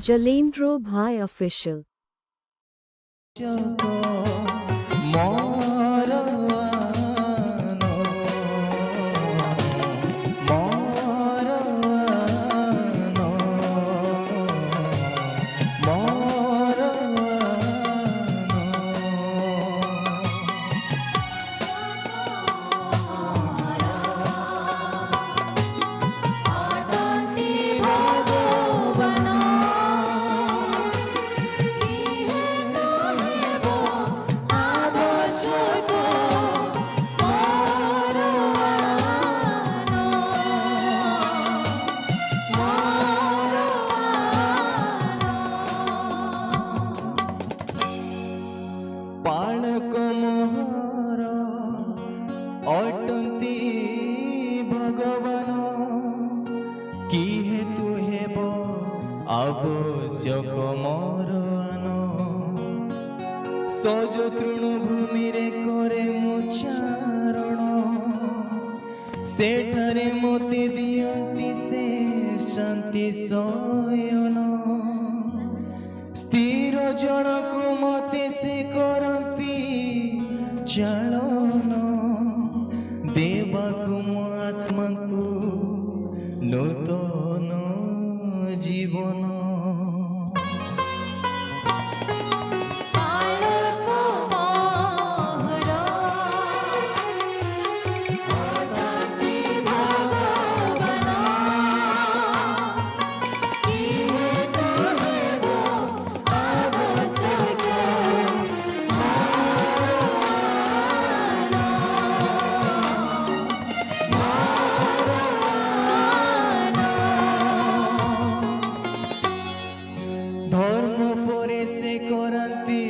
Jalendro Bhai Official. पाणक मोहर अटंती भगवान कि हेतु हेब आवश्यक मोर आन सज तृणभूमि रे करे मुचारण सेठारे मते दियंती से शांति शयन स्थिर जनक मते से करती चलन देवाकु मो आत्मा को नूतन जीवन धर्म परे से करती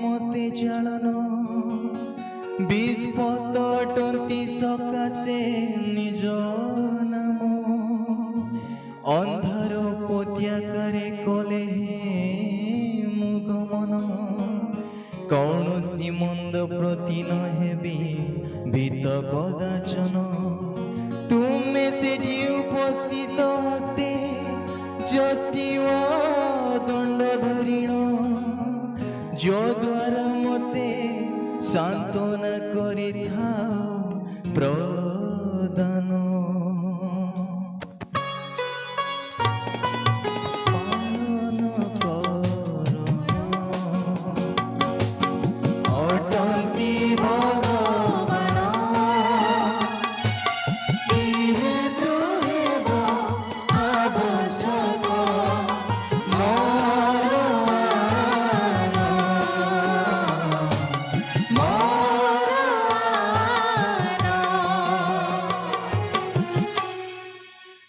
मते चालन विस्पष्ट अटंती सकाशे निज नाम अंधार पत्याकारे कले मुगमन कौनसी मंद प्रति न हेबी भीत कदाचन तुमे सेठी उपस्थित हस्ते जष्टि दंड धरिण जो द्वारा मते सांत्वना करिथा प्रदान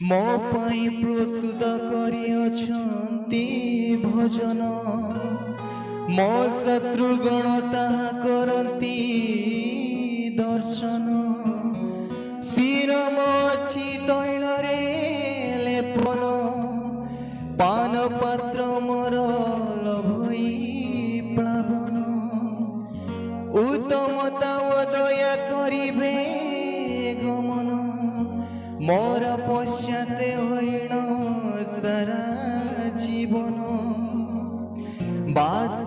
मो पाई प्रस्तुत करियछन्ति भजन मो शत्रुगण ताहा करन्ति दर्शन शिरम अछि तैल रे लेपन पान पात्र मोर लभई प्लावन उत्तमता दया करिबे गमन मोर पश्चाते हरिण सारा जीवन बास